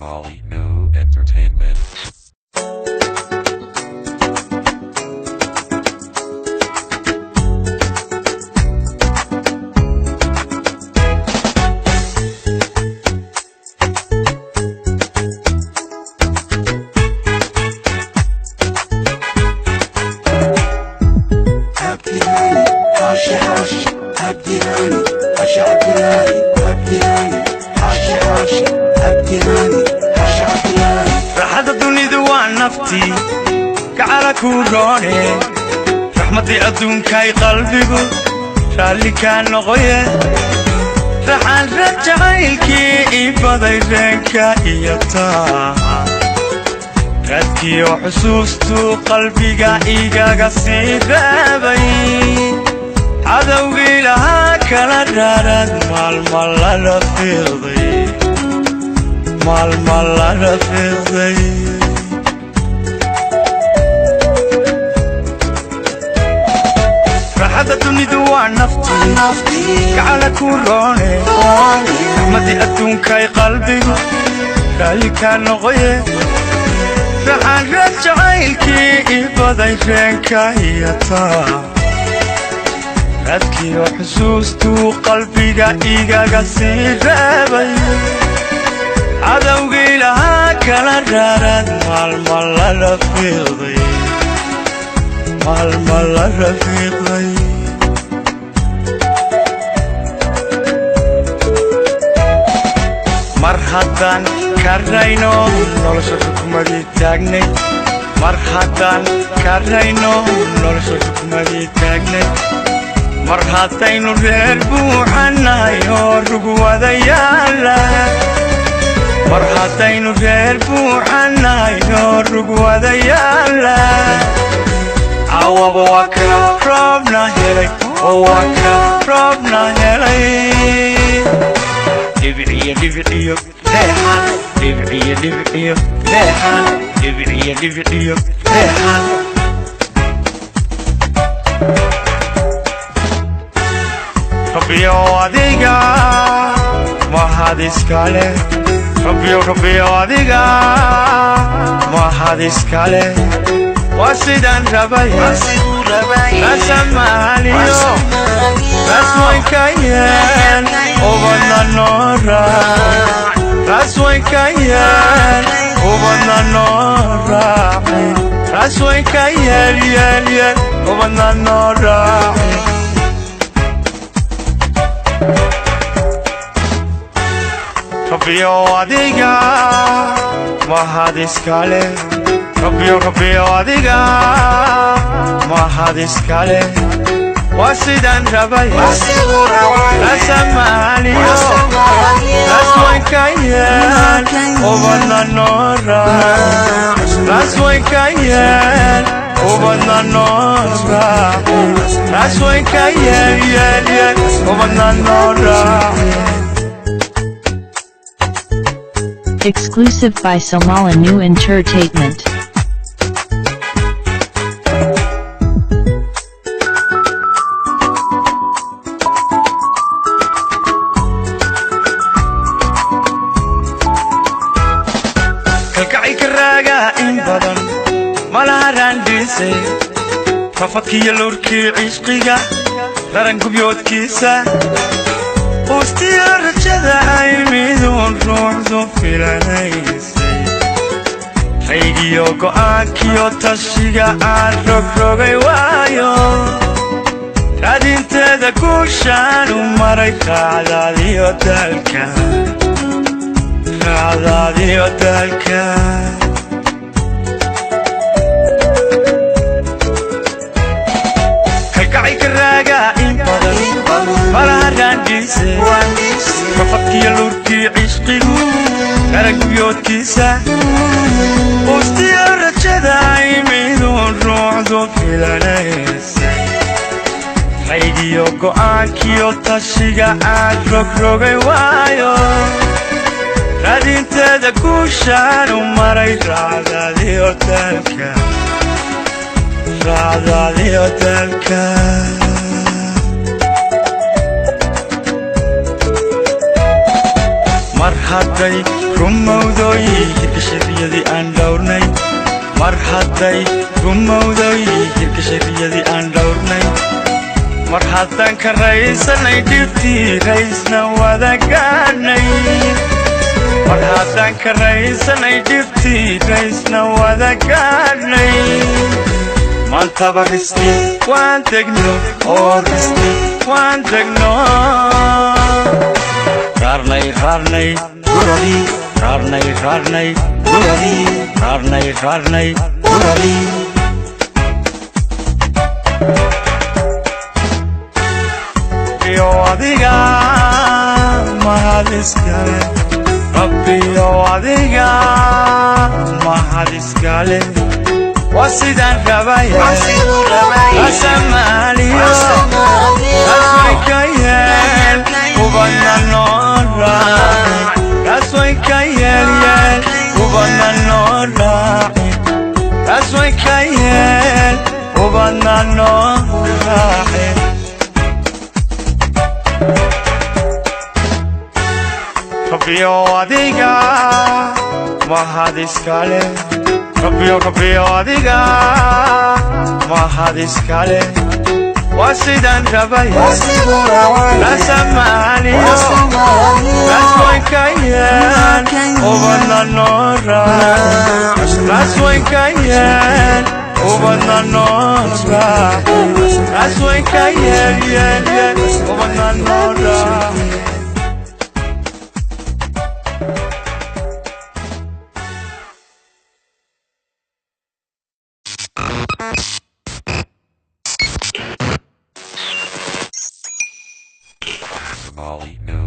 Somali New Entertainment. راحت الدنيا ونفتي كعلى كوروني رحمتي أدون كاي قلبي شالي كان غيه رحال رجعيلكي إبادي رنكا إيتا ردكي وحسوستو قلبي إيقا قصيدابي عدوغي لها كلا رارد مال رفيضي مال رفيضي راحت الدنيا دوان نفتي كعلى كوروني رحمتي أدون كاي قلبي قالي كان غيه رحال رجعيلكي إبادي رنكا إيتا ردكي وحسوستو قلبي إيقا قصيدابي عدوغي لها كلا رارد مال رفيضي مال رفيضي مرحبا كرينو نولسو حكومتي تاغني مرحبا كرينو نولسو حكومتي تاغني مرحبتين رير بوحنا يورق وذيالا مرحبتين رير بوحنا يورق وذيالا عوض وكا ربنا يلي وكا ربنا يلي دبعية دبعية ليحان دبعية دبعية ليحان دبعية دبعية ليحان ربيو أديقا ما هاديس كالي ربيو أديقا ما هاديس كالي واسدان رباي رسماليو رسوي كيان وبنا نورا رسوي كيان وبنا نورا رسوي كيان يان وبنا نورا ربيو أديقا ما هاديس كالي ربيو أديقا ما هاديس كالي واسدان رباي رسماليو رسوي كيان وبنا نورا رسوي كيان وبنا نورا رسوي كيان وبنا نورا Exclusive by Somali New Entertainment. kalgacay karaaga in badan malahan dhisay rafadkiyo lurkii cishqiga daran gubyoodkiisa hoostiya rajada ay midun ruuxdu filanaysay raygiyo go'aankiyo tashiga aan rogrogay waayo raadinteeda guushaan u maray raacdaadiyo dalka kalgacay karaaga in badan malahan dhisay rafadkiyo lurkii cishqigu daragubyoodkiisa hoostiya rajada ay midun ruuxdu filanaysay raygiyo go'aankiyo tashiga aan rogrogay waayo raadinteeda guushaan u maray raacdaadiyo dalka mar hadday rumowday hirkashadiyadii aan dhowrnay mar hadday rumowday hirkashadiyadii aan dhowrnay mar haddaan ka raysanay dhibtii raysna wada gaadhnay mar haddaan ka raysanay dhibtii raysna wada gaadhnay maantaba risti waan tegno oo risti waan tegno raarnay gurali raarnay gurali raarnay gurali Rabbiyo adiga mahad iskale Rabbiyo adiga mahad iskale واسدان ربايا أسماليو أسوي كيال وبنا النورا أسوي كيال وبنا النورا أسوي كيال وبنا النورا ربيو أديقا mahad iskale Rabbiyo adiga mahad iskale wasidan rabaya Asmaliyo Asway kayan ubana nora Asway kayan ubana nora Asway kayan ubana nora Somali new